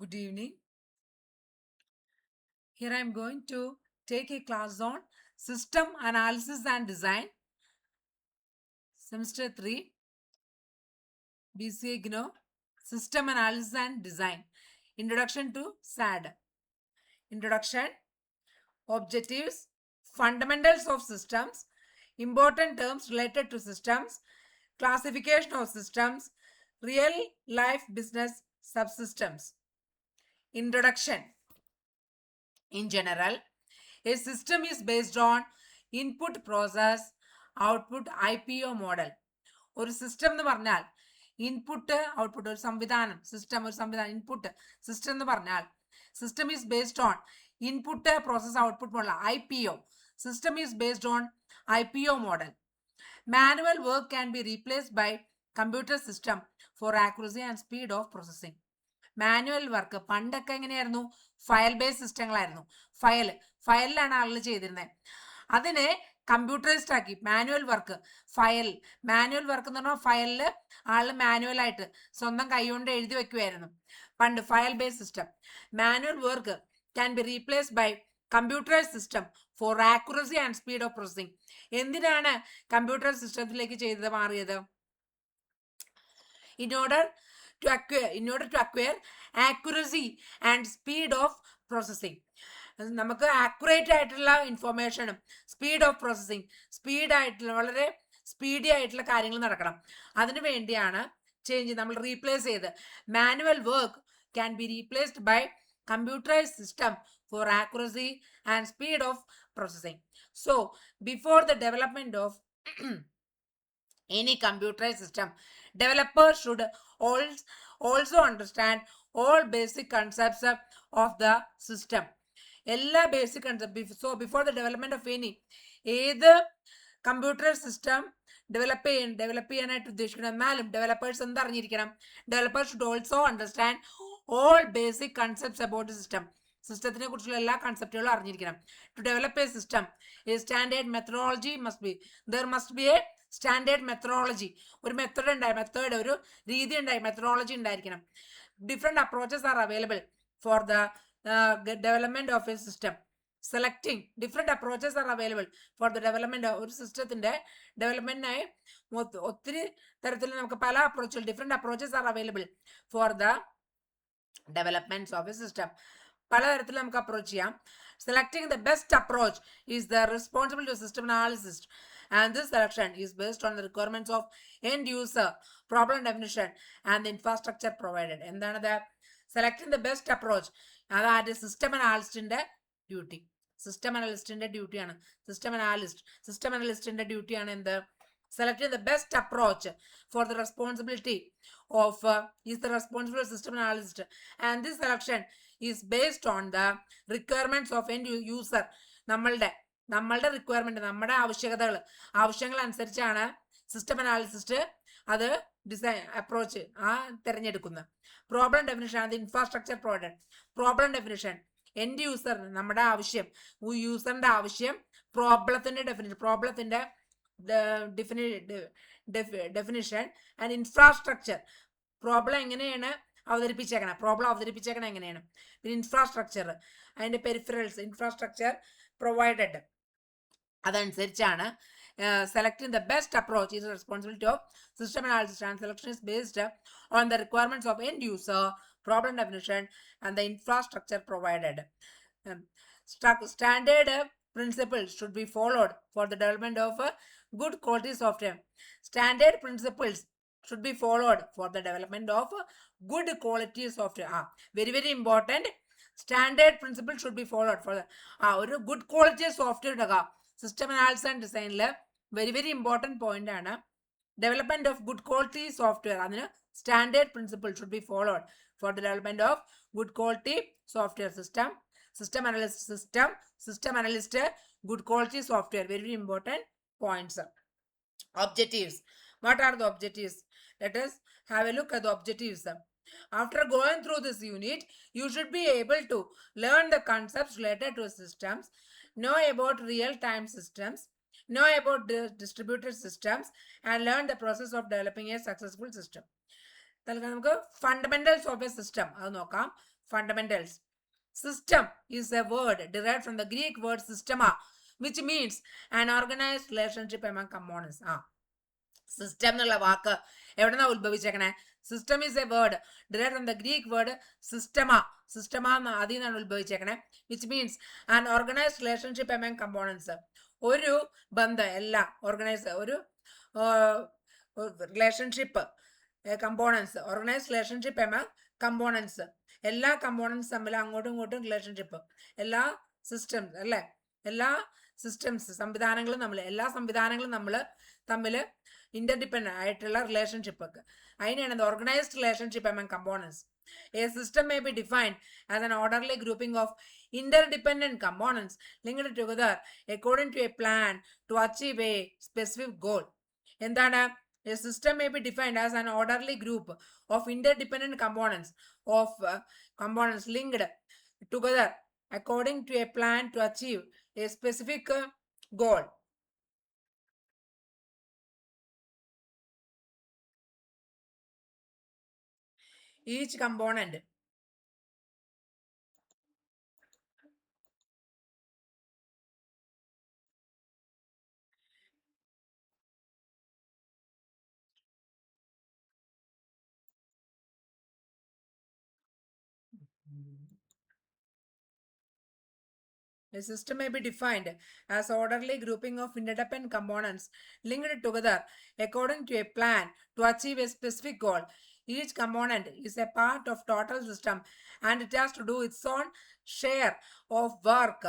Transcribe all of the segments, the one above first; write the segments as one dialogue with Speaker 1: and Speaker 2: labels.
Speaker 1: Good evening. Here I am going to take a class on System Analysis and Design, Semester 3, BCA GNO, System Analysis and Design. Introduction to SAD. Introduction, Objectives, Fundamentals of Systems, Important Terms related to Systems, Classification of Systems, Real Life Business Subsystems. Introduction. In general, a system is based on input process output IPO model. ഒരു system എന്ന് പറഞ്ഞാൽ input output ഒരു സംവിധാനം system ഒരു സംവിധാനം input system എന്ന് പറഞ്ഞാൽ system is based on input process output model IPO. System is based on IPO model. Manual work can be replaced by computer system for accuracy and speed of processing. Manual work പണ്ടൊക്കെ എങ്ങനെയായിരുന്നു? File based സിസ്റ്റങ്ങളായിരുന്നു. ഫയലിലാണ് ആളുകൾ ചെയ്തിരുന്നത്. അതിനെ computerised ആക്കി. Manual work എന്ന് പറഞ്ഞാൽ ഫയലിൽ ആള് മാനുവലായിട്ട് സ്വന്തം കൈകൊണ്ട് എഴുതി വെക്കുമായിരുന്നു പണ്ട്. File based system. Manual work can be replaced by computerized system for accuracy and speed of processing. എന്തിനാണ് കമ്പ്യൂട്ടർ സിസ്റ്റത്തിലേക്ക് മാറിയത്? In order to acquire accuracy and speed of processing. നമുക്ക് ആക്യുറേറ്റ് ആയിട്ടുള്ള ഇൻഫോർമേഷനും സ്പീഡ് ഓഫ് പ്രോസസ്സിംഗ് സ്പീഡായിട്ടുള്ള വളരെ speedy ആയിട്ടുള്ള കാര്യങ്ങൾ നടക്കണം. അതിനു വേണ്ടിയാണ് നമ്മൾ റീപ്ലേസ് ചെയ്ത് manual work can be replaced by computerized system for accuracy and speed of processing. So before the development of any computerized system, developers should also understand all basic concepts of the system. എല്ലാ basic concept. So before the development of ഏത് computer system develop ചെയ്യാനായിട്ട് ഉദ്ദേശിക്കണം. എന്നാലും developers എന്തറിഞ്ഞിരിക്കണം? Developers should also understand all basic concepts about system. സിസ്റ്റത്തിനെ കുറിച്ചുള്ള എല്ലാ കൺസെപ്റ്റുകളും അറിഞ്ഞിരിക്കണം. To develop a system a standard methodology must be a standard methodology. ഒരു ഒരു രീതി മെത്തഡോളജി ഉണ്ടായിരിക്കണം. Different approaches are available for the development of a system. Selecting different approaches are available for the development of ഒരു സിസ്റ്റത്തിന്റെ ഡെവലപ്മെന്റിനായി ഒത്തിരി തരത്തിൽ നമുക്ക് പല അപ്രോച്ചുകൾ different approaches are available for the developments of a system. പലതരത്തിൽ നമുക്ക് അപ്രോച്ച് ചെയ്യാം. Selecting the best approach is the responsibility of system analyst, and this selection is based on the requirements of end user, problem definition and the infrastructure provided. എന്താണ് selecting the best approach? അതായത് system അനാലിസ്റ്റിന്റെ duty. System അനാലിസ്റ്റിന്റെ ഡ്യൂട്ടിയാണ് എന്ത്? Selecting the best approach for the responsibility of is the responsibility of system analyst, and this selection is based on the requirements of end user. നമ്മളുടെ requirement, നമ്മുടെ ആവശ്യങ്ങൾ അനുസരിച്ചാണ് system analyst അത് design approach തിരഞ്ഞെടുക്കുന്നത്. Problem definition and infrastructure provided. Problem definition end user, നമ്മുടെ ആവശ്യം, യൂസറിന്റെ ആവശ്യം, പ്രോബ്ലത്തിന്റെ definition and infrastructure. Problem എങ്ങനെയാണ് അവതരിപ്പിച്ചേക്കണം എങ്ങനെയാണ്. പിന്നെ ഇൻഫ്രാസ്ട്രക്ചർ, അതിന്റെ പെരിഫറൽസ്, ഇൻഫ്രാസ്ട്രക്ചർ പ്രൊവൈഡഡ്. അതനുസരിച്ചാണ് selecting the best approach is the responsibility of system analysis, and selection is based on the requirements of end user, problem definition and the infrastructure provided. Standard principles should be followed for the development of good quality software. Standard principles should be followed for the development of good quality software. Very important. Standard principles should be followed for ഒരു good quality software ഉണ്ടാക്കുക. System analysis and ഡിസൈനിൽ very important point ആണ് development of good quality software. അതിന് standard principle should be followed for the development of good quality software. System analyst good quality software. Very important points. Objectives. What are the objectives? Let us have a look at the objectives. After going through this unit, you should be able to learn the concepts related to systems, know about real-time systems, know about the distributed systems, and learn the process of developing a successful system. നമുക്ക് fundamentals of a system അത് നോക്കാം. fundamentals. System is a word derived from the Greek word systema, which means an organized relationship among components. System എന്നുള്ള വാക്ക് എവിടെന്നാ ഉത്ഭവിച്ചേക്കണേ? System is a word derived from the Greek word systema. Systema അതിൽ നിന്നാണ് ഉത്ഭവിച്ചേക്കണേ. Which means an organized relationship among components. ഒരു ബന്ധം എല്ലാ ഓർഗനൈസ് ഒരു relationship components organized relationship among components. എല്ലാ കമ്പോണൻസ് തമ്മിൽ അങ്ങോട്ടും ഇങ്ങോട്ടും റിലേഷൻഷിപ്പ്. എല്ലാ സിസ്റ്റംസ് അല്ലേ, എല്ലാ സിസ്റ്റംസ് സംവിധാനങ്ങളും നമ്മൾ എല്ലാ സംവിധാനങ്ങളും നമ്മൾ തമ്മിൽ ഇന്റർഡിപെൻഡന്റ് ആയിട്ടുള്ള റിലേഷൻഷിപ്പ് ഒക്കെ അതിനെയാണ് organised relationship among components. A system may be defined as an orderly grouping of interdependent components linked together according to a plan to achieve a specific goal. എന്താണ്? A system may be defined as an orderly group of interdependent components linked together according to a plan to achieve a specific goal. Each component A system may be defined as orderly grouping of interdependent components linked together according to a plan to achieve a specific goal. Each component is a part of total system and it has to do its own share of work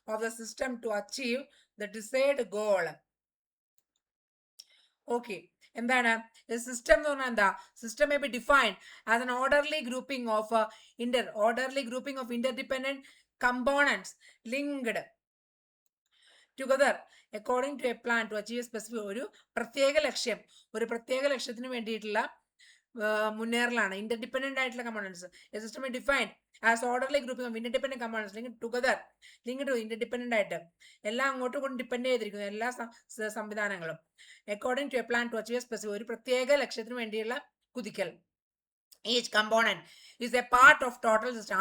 Speaker 1: of the system to achieve the desired goal. Okay. എന്താണ് system എന്ന് പറഞ്ഞാൽ എന്താ? System may be defined as an orderly grouping of interdependent components linked together according to a plan to achieve specific ഒരു പ്രത്യേക ലക്ഷ്യത്തിന് വേണ്ടിയിട്ടുള്ള മുന്നേറലാണ് interdependent ആയിട്ടുള്ള components. A system defined as orderly grouping of interdependent components link together interdependent ആയിട്ട് എല്ലാം അങ്ങോട്ടും ഇങ്ങോട്ടും ഡിപ്പെൻഡ് ചെയ്തിരിക്കുന്നു എല്ലാ സംവിധാനങ്ങളും according to a plan to achieve specific ഒരു പ്രത്യേക ലക്ഷ്യത്തിന് വേണ്ടിയുള്ള കുതിക്കൽ. Each component is a part of total system.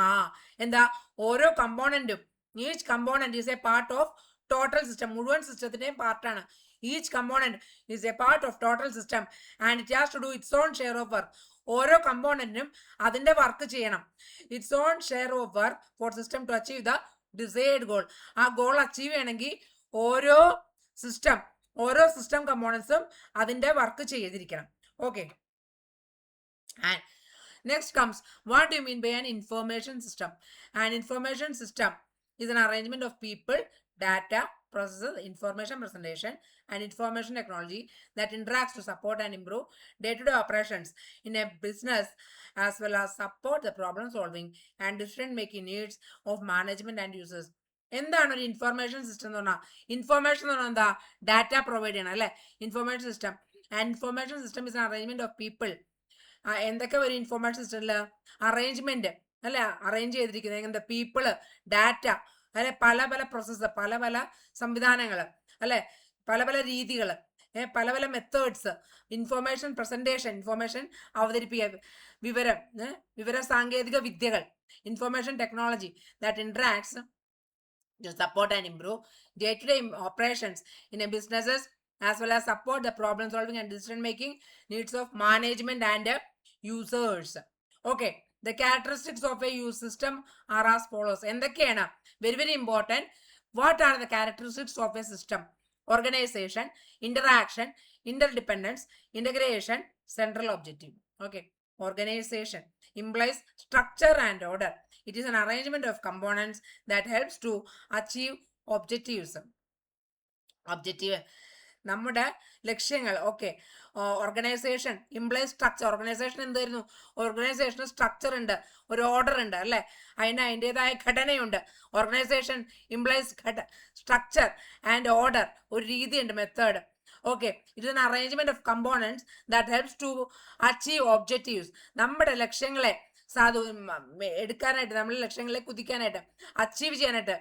Speaker 1: എന്താ? ഓരോ കമ്പോണന്റും each component is a part of total system, മുഴുവൻ സിസ്റ്റത്തിന്റെയും പാർട്ടാണ്. Each component is a part of total system and it has to do its own share of work. ഓരോ കമ്പോണന്റിനും അതിന്റെ work ചെയ്യണം. Its own share of work for system to achieve the desired goal. ആ goal achieve ചെയ്യണമെങ്കിൽ ഓരോ system കമ്പോണൻസും അതിന്റെ work ചെയ്തിരിക്കണം. Okay. And next comes, what do you mean by an information system? An information system is an arrangement of people, data, processes, information presentation, and information technology that interacts to support and improve day-to-day operations in a business as well as support the problem solving and decision-making needs of management and users. എന്താണ് ഒരു information system എന്ന് പറഞ്ഞാൽ? Information എന്ന് പറഞ്ഞാൽ എന്താ? Data provide ചെയ്യണം അല്ലെ, information system. And information system is arrangement of people. എന്തൊക്കെ ഒരു ഇൻഫർമേഷൻ സിസ്റ്റമില്? അറേഞ്ച്മെന്റ് അല്ലെ, അറേഞ്ച് ചെയ്തിരിക്കുന്നത് എന്താ? പീപ്പിള്, ഡാറ്റ അല്ലെ, പല പല പ്രോസസ്സ്, പല പല സംവിധാനങ്ങൾ അല്ലെ, പല പല രീതികൾ, പല പല മെത്തേഡ്സ്, ഇൻഫർമേഷൻ പ്രസന്റേഷൻ, ഇൻഫർമേഷൻ അവതരിപ്പിക്കുക, വിവര സാങ്കേതിക വിദ്യകൾ, information technology that ഇന്ററാക്ട്സ് to support and improve day-to-day operations in a businesses as well as support the problem solving and decision making needs of management and users. Okay, the characteristics of a use system are as follows. എന്തൊക്കെയാണ്? Very very important. What are the characteristics of a system? Organization, interaction, interdependence, integration, central objective. Okay, organization implies structure and order. It is an arrangement of components that helps to achieve objectives. നമ്മുടെ ലക്ഷ്യങ്ങൾ. Okay. Organisation implies structure. Organisation എന്തായിരുന്നു? ഓർഗനൈസേഷന് structure ഉണ്ട്, ഒരു order ഉണ്ട് അല്ലെ, അതിൻ്റെതായ ഘടനയുണ്ട്. Organisation implies structure and order, ഒരു രീതിയുണ്ട്, method. Okay. It is an arrangement of components that helps to achieve objectives. നമ്മുടെ ലക്ഷ്യങ്ങളെ എടുക്കാനായിട്ട്, നമ്മുടെ ലക്ഷ്യങ്ങളെ കുതിക്കാനായിട്ട്, അച്ചീവ് ചെയ്യാനായിട്ട്,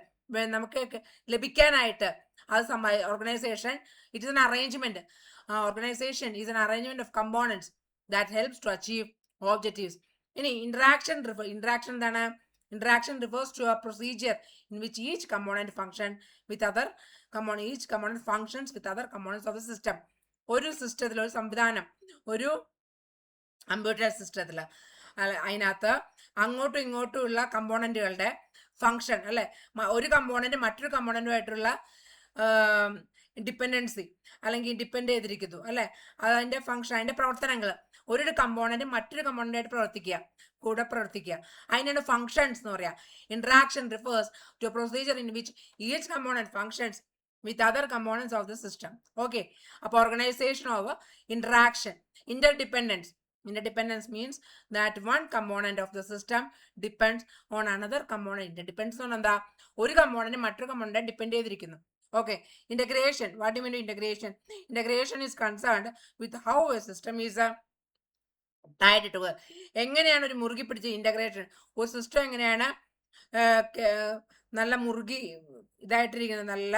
Speaker 1: നമുക്ക് ലഭിക്കാനായിട്ട് അത് organisation it is an arrangement. Organisation is an arrangement of components that helps to achieve objectives. ഇനി ഇന്ററാക്ഷൻ എന്താണ്? Interaction refers to a procedure in which each component functions with other functions with other components of the system. ഒരു സിസ്റ്റത്തിൽ, ഒരു സംവിധാനം, ഒരു computer സിസ്റ്റത്തിൽ അതിനകത്ത് അങ്ങോട്ടും ഇങ്ങോട്ടും ഉള്ള കമ്പോണൻറ്റുകളുടെ ഫങ്ഷൻ അല്ലെ, ഒരു കമ്പോണൻറ്റ് മറ്റൊരു കമ്പോണൻറ്റുമായിട്ടുള്ള ഡിപ്പെൻഡൻസി അല്ലെങ്കിൽ ഡിപ്പെൻഡ് ചെയ്തിരിക്കുന്നു അല്ലെ, അതിൻ്റെ ഫങ്ഷൻ, അതിൻ്റെ പ്രവർത്തനങ്ങൾ. ഒരു കമ്പോണൻറ്റ് മറ്റൊരു കമ്പോണൻ്റായിട്ട് കൂടെ പ്രവർത്തിക്കുക, അതിനാണ് ഫങ്ഷൻസ് എന്ന് പറയാം. Interaction refers to a procedure in which each component functions with other components of the system. Okay, അപ്പോൾ organization of interaction. Interdependence means that one component of the system depends on another component. Depends on എന്താ, ഒരു component മറ്റൊരു component depend ചെയ്തിരിക്കുന്നു. Okay, integration. What do you mean by integration? Integration is concerned with how a system is tied together. എങ്ങനെയാണ് ഒരു മുറുകി പിടിച്ച integration, ഒരു system എങ്ങനെയാണ് നല്ല മുറുകി ഇതായിട്ടിരിക്കുന്നത്, നല്ല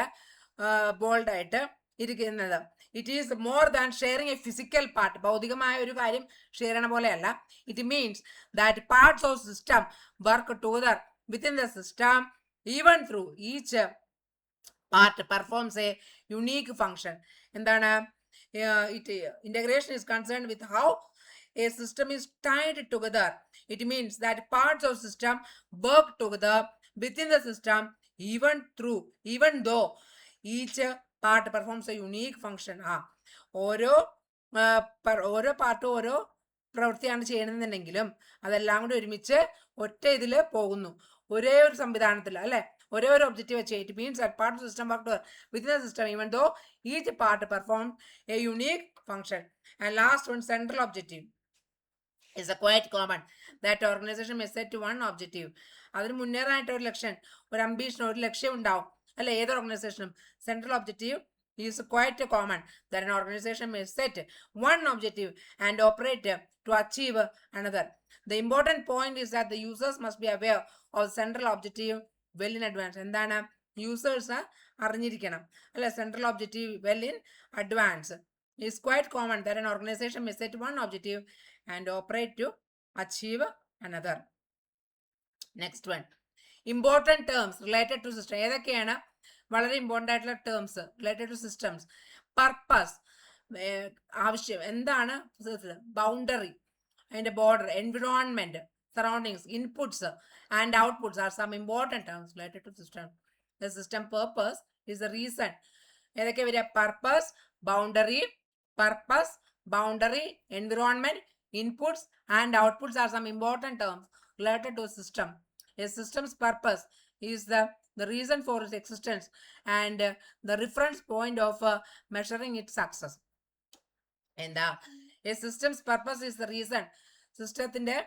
Speaker 1: ബോൾഡായിട്ട് ഇരിക്കുന്നത്. It is more than sharing A physical part. ഭൗതികമായ ഒരു കാര്യം ഷെയർ ചെയ്യണ പോലെയല്ല. It means that parts of system work together within the system even through each part performs A unique function. എന്താണ് integration is concerned with how a system is tied together. It means that parts of system work together within the system even though each part performs a unique function. ഓരോ പാർട്ടും ഓരോ പ്രവൃത്തിയാണ് ചെയ്യണമെന്നുണ്ടെങ്കിലും അതെല്ലാം കൂടി ഒരുമിച്ച് ഒറ്റ ഇതിൽ പോകുന്നു, ഒരേ ഒരു സംവിധാനത്തിൽ അല്ലെ, ഒരേ ഒരു ഒബ്ജക്റ്റീവ് വെച്ച്. It means that part of system work within the system even though each part perform a unique function. And last one, central objective is a quite common that organization may set to one objective. അതിന് മുന്നേറാനായിട്ട് ഒരു ലക്ഷ്യം, ഒരു ambition, ഒരു ലക്ഷ്യം ഉണ്ടാവും അല്ലെ ഏതൊരു ഓർഗനൈസേഷനും. Central objective is quite common that an organization may set one objective and operate to achieve another. The important point is that the users must be aware of the central objective well in advance. എന്താണ്, users അറിഞ്ഞിരിക്കണം അല്ലെ central objective well in advance. It's quite common that an organization may set one objective and operate to achieve another. Next one, important terms related to system. ഏതൊക്കെയാണ് വളരെ important ആയിട്ടുള്ള terms related to systems? Purpose, ആവശ്യം, എന്താണ് boundary, അതിൻ്റെ border, environment, surroundings, inputs and outputs are some important terms related to system. The system purpose is the reason. ഏതൊക്കെ വരിക? Purpose, boundary, environment, inputs and outputs are some important terms related to a system. A system's purpose is the reason for its existence and the reference point of measuring its success. എന്താ a system's purpose is the reason, സിസ്റ്റത്തിന്റെ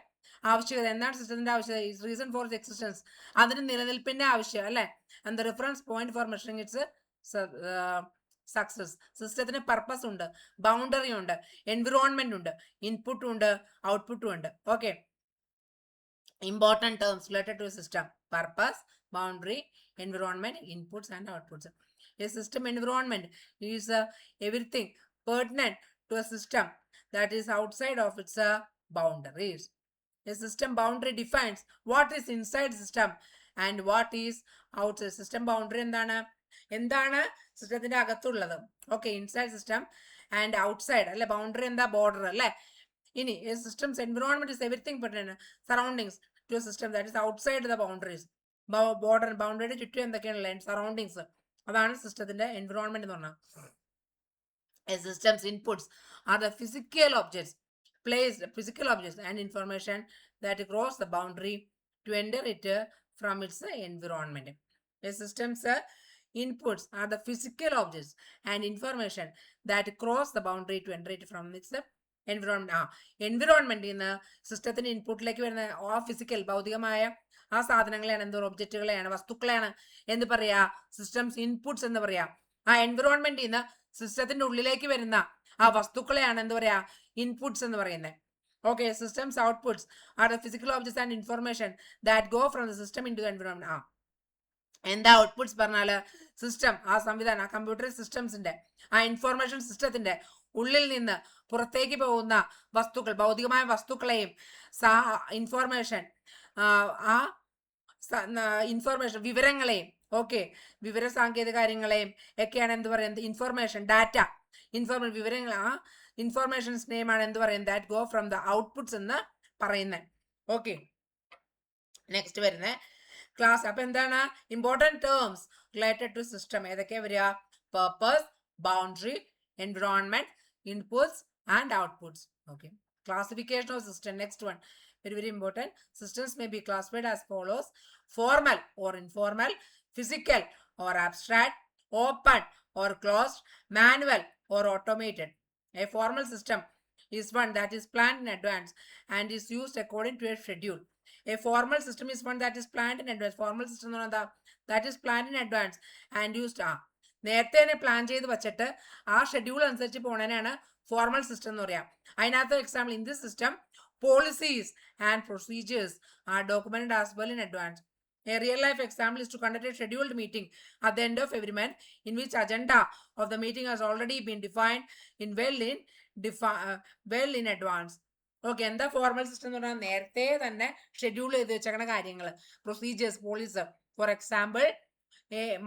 Speaker 1: ആവശ്യകത എന്താണ്, സിസ്റ്റത്തിന്റെ ആവശ്യകത is reason for its existence, അതിന് നിലനിൽപ്പിന്റെ ആവശ്യം അല്ലെ, and the reference point for measuring its success. സിസ്റ്റത്തിന് പർപ്പസ് ഉണ്ട്, ബൗണ്ടറി ഉണ്ട്, എൻവിറോൺമെന്റ് ഉണ്ട്, ഇൻപുട്ടും ഉണ്ട്, ഔട്ട്പുട്ടും ഉണ്ട്. Okay, important terms related to system: purpose, boundary, environment, inputs and outputs. A system environment is everything pertinent to a system that is outside of its boundaries. A system boundary defines what is inside system and what is outside. System boundary എന്താണ് സിസ്റ്റത്തിന്റെ അകത്തുള്ളത്? Okay, inside system and outside അല്ലെ. Boundary എന്താ? Border അല്ലെ. ഇനി systems environment is everything pertinent surroundings to system that is outside the boundaries. Border, ബൗണ്ടറിയുടെ ചുറ്റും എന്തൊക്കെയാണുള്ളത്? സറൗണ്ടിങ്സ്. അതാണ് സിസ്റ്റത്തിന്റെ എൻവിറോൺമെന്റ് എന്ന് പറഞ്ഞാൽ. A system's inputs are the physical objects and information that cross the boundary to enter it from its environment. A system's inputs are the physical objects and information that cross the boundary to enter it from its environment. എൻവിറോൺമെന്റിൽ നിന്ന് സിസ്റ്റത്തിന്റെ ഇൻപുട്ടിലേക്ക് വരുന്ന ആ physical, ഭൗതികമായ ആ സാധനങ്ങളെയാണ്, എന്തോ ഒബ്ജക്റ്റുകളെയാണ്, വസ്തുക്കളെയാണ് എന്ത് പറയാ? സിസ്റ്റംസ് ഇൻപുട്സ് എന്ന് പറയാ. ആ എൻവിറോൺമെന്റിൽ നിന്ന് സിസ്റ്റത്തിന്റെ ഉള്ളിലേക്ക് വരുന്ന ആ വസ്തുക്കളെയാണ് എന്ത് പറയാ? ഇൻപുട്സ് എന്ന് പറയുന്നത്. Okay, systems outputs are the physical objects and information that go from the system into the environment. എന്താ ഔട്ട്പുട്സ് പറഞ്ഞാല്? സിസ്റ്റം, ആ സംവിധാനം, ആ കമ്പ്യൂട്ടർ സിസ്റ്റംസിന്റെ ആ ഇൻഫോർമേഷൻ സിസ്റ്റത്തിന്റെ ഉള്ളിൽ നിന്ന് പുറത്തേക്ക് പോകുന്ന വസ്തുക്കൾ, ഭൗതികമായ വസ്തുക്കളെയും ഇൻഫോർമേഷൻ, ആ ഇൻഫോർമേഷൻ വിവരങ്ങളെയും വിവര സാങ്കേതിക കാര്യങ്ങളെയും ഒക്കെയാണ് എന്ത് പറയുന്നത് ഇൻഫോർമേഷൻ ഡാറ്റ വിവരങ്ങൾ ആ ഇൻഫോർമേഷൻസ് നെയിം ആണ് എന്ത് പറയുന്നത് that go from the outputs എന്ന് പറയുന്നത്. നെക്സ്റ്റ് വരുന്നത് ക്ലാസ്. അപ്പൊ എന്താണ് important terms related to system ഏതൊക്കെയാ വരിക? Purpose, boundary, environment, inputs and outputs. Classification of system. Next one, very important. Systems may be classified as follows: formal or informal, physical or abstract, open or closed, manual or automated. A formal system is one that is planned in advance and is used according to a schedule. A formal system is one that is planned in advance. Formal system that is planned in advance and used നേരത്തെ തന്നെ plan ചെയ്ത് വെച്ചിട്ട് ആ schedule അനുസരിച്ച് പോണേനാണ് formal system എന്ന് പറയാം. അതിനകത്ത് example in this system policies and procedures are documented as well in advance. A real life example is to conduct a scheduled meeting at the end of every month in which agenda of the meeting has already been defined well in advance. എന്താ formal system എന്ന് പറഞ്ഞാൽ നേരത്തെ തന്നെ schedule ചെയ്ത് വെച്ചേക്കണ കാര്യങ്ങൾ, procedures, policy. For example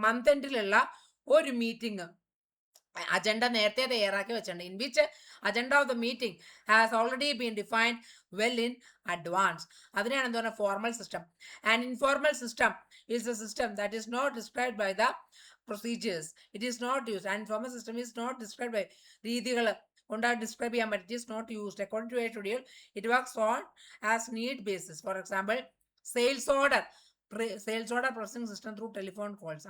Speaker 1: month എൻഡിലുള്ള ഒരു മീറ്റിംഗ് അജണ്ട നേരത്തെ തയ്യാറാക്കി വെച്ചിട്ടുണ്ട്. In which agenda of the meeting has already been defined well in advance. അതിനാണ് എന്താ പറയുക formal system. And informal system is a system that is not described by the procedures. It is not use. And informal system is not described by രീതികൾ കൊണ്ട് describe ചെയ്യാൻ പറ്റും. It is not used according to a schedule. It works on as need basis. For example sales order processing system through telephone calls.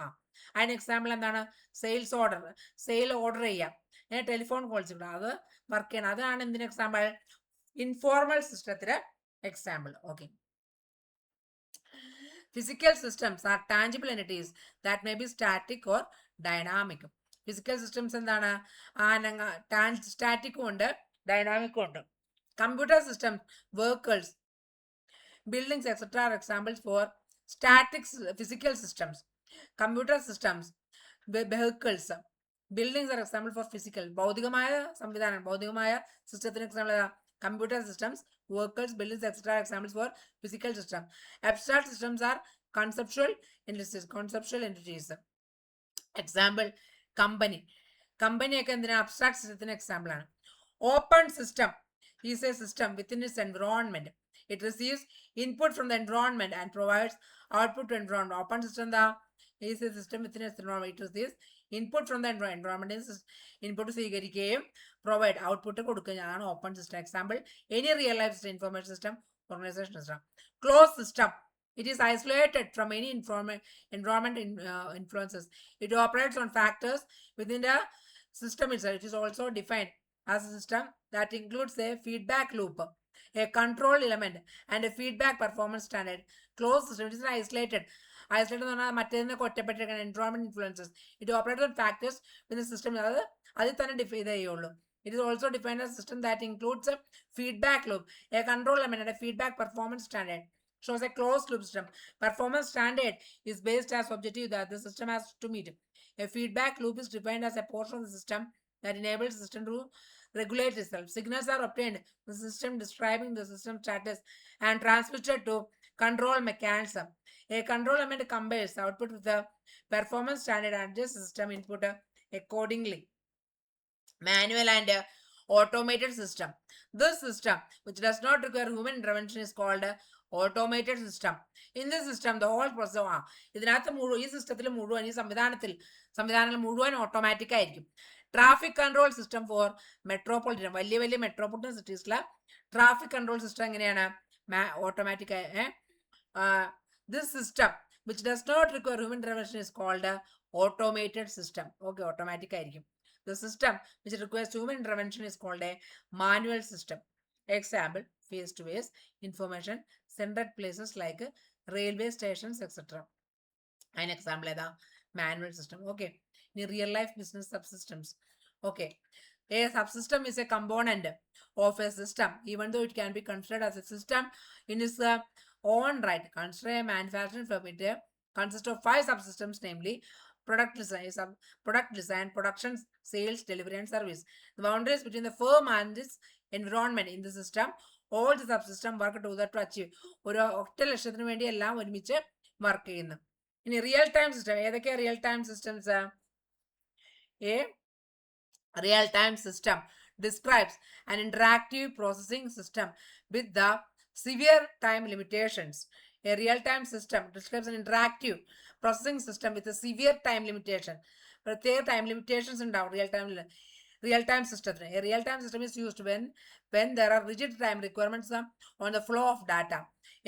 Speaker 1: അതിന് example എന്താണ്? Sales order ചെയ്യാം telephone calls ഇവിടെ അത് work ചെയ്യണം. അതാണ് എന്തിന് എക്സാമ്പിൾ? ഇൻഫോർമൽ സിസ്റ്റത്തിന് example. Physical systems are tangible entities that may be static or dynamic. Physical systems എന്താണ്? സ്റ്റാറ്റിക്കും ഉണ്ട് ഡൈനാമിക്കും ഉണ്ട്. Computer systems, vehicles, buildings, etc. are examples for static physical systems. Computer systems, vehicles, buildings are example for physical ഭൗതികമായ സംവിധാനം, ഭൗതികമായ സിസ്റ്റത്തിന് example computer systems, vehicles, buildings, etc. are examples for physical system. Abstract systems are conceptual entities. Example company ഒക്കെ എന്തിനാ? Abstract സിസ്റ്റത്തിന് example ആണ്. Open system is a system within its environment. It receives input from the environment and provides output to environment. Open system is a system within its environment. It receives input from the environment. Input സ്വീകരിക്കുകയും provide output കൊടുക്കുകയാണ് open system. Example any real life system, information system, organization system. Closed system. It is isolated from any environment influences. It operates on factors within the system itself. It is also defined as a system that includes a feedback loop, a control element, and a feedback performance standard. Closed system, it is isolated എന്ന് പറഞ്ഞാൽ മറ്റേതിനൊക്കെ ഒറ്റപ്പെട്ടിരിക്കുന്ന environment influences. It operates on factors within the system. അതിൽ തന്നെ define ചെയ്യുള്ളൂ. It is also defined as a system that includes a feedback loop, a control element, and a feedback performance standard. Shows a closed loop system. Performance standard is based as objective that the system has to meet. A feedback loop is defined as a portion of the system that enables the system to regulate itself. Signals are obtained from the system describing the system status and transmitted to control mechanism. A control element compares output with the performance standard and adjusts the system input accordingly. Manual and automated system. This system, which does not require human intervention, is called automated system. In this system, the whole process ഇതിനകത്ത് ഈ സിസ്റ്റത്തിൽ മുഴുവൻ ഈ സംവിധാനങ്ങൾ മുഴുവൻ automatic ആയിരിക്കും. Traffic control system for metropolitan, വലിയ metropolitan സിറ്റീസിലെ ട്രാഫിക് കൺട്രോൾ സിസ്റ്റം എങ്ങനെയാണ്? Automatic. This system which does not require human intervention is called automated system. Automatic ആയിരിക്കും. The system which requires human intervention is called a manual system. Example, face-to-face information centered places like railway stations, etc. An example is manual system. In real life business subsystems. A subsystem is a component of a system, even though it can be considered as a system in its own right. Consider a manufacturing firm. It consists of 5 subsystems, namely product design, production, sales, delivery, and service. The boundaries between the firm and its environment in the system, all the subsystem work together to achieve ഒരു ഒറ്റ ലക്ഷ്യത്തിന് വേണ്ടി എല്ലാം ഒരുമിച്ച് work ചെയ്യുന്നു. ഇനി real time system ഏതൊക്കെയാണ് real time systems? A real time system describes an interactive processing system with the severe time limitations. A real time system describes an interactive processing system with a severe time limitation. പ്രത്യേക time limitations ഉണ്ടാവും real time system. A real time system is used when there are rigid time requirements on the flow of data.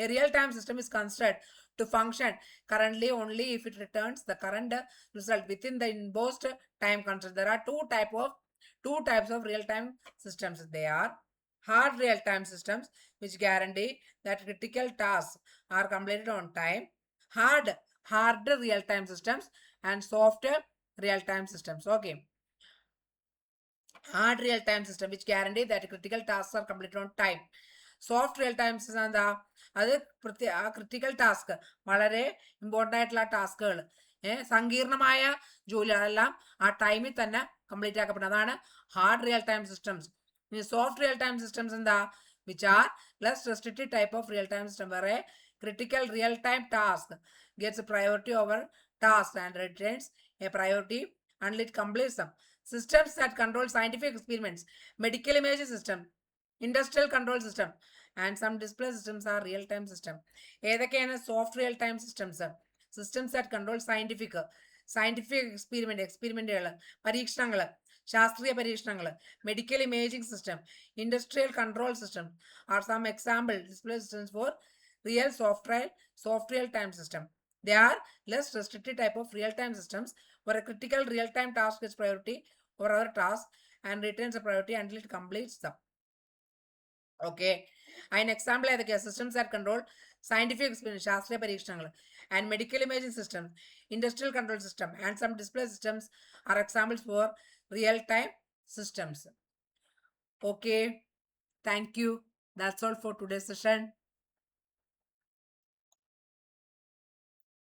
Speaker 1: A real time system is considered to function currently only if it returns the current result within the imposed time constraint. There are two types of real time systems. They are hard real time systems, which guarantee that critical tasks are completed on time. Hard real time systems and soft real time systems. Okay. Hard real time system which guarantee that critical tasks are completed on time. Soft real times എന്താ? അത് ആ critical task, വളരെ important ആയിട്ടുള്ള ടാസ്കുകൾ, സങ്കീർണമായ ജോലി, അതെല്ലാം ആ ടൈമിൽ തന്നെ കംപ്ലീറ്റ് ആക്കപ്പെടും. അതാണ് ഹാർഡ് റിയൽ ടൈം സിസ്റ്റംസ്. ഇനി സോഫ്റ്റ് റിയൽ ടൈം സിസ്റ്റംസ് എന്താ? Which are less restricted type of real time system, വേറെ critical real time task gets priority over tasks and retains a priority until it completes them. Systems that control scientific experiments, medical imaging system, industrial control system and some display systems are real time system. ഏതൊക്കെയാണ് soft real time systems? Systems that control scientific എക്സ്പെരിമെന്റുകൾ, പരീക്ഷണങ്ങൾ, ശാസ്ത്രീയ പരീക്ഷണങ്ങൾ, medical imaging system, industrial control system are some example display systems for real soft real time system. They are less restricted type of real time systems where a critical real time task gets priority over other tasks and retains a priority until it completes them. Okay. An example ഏതൊക്കെയാ? systems that control scientific experiments, ശാസ്ത്രീയ പരീക്ഷണങ്ങൾ, and medical imaging system, industrial control system and some display systems are examples for real time systems. Okay. Thank you. That's all for today's session.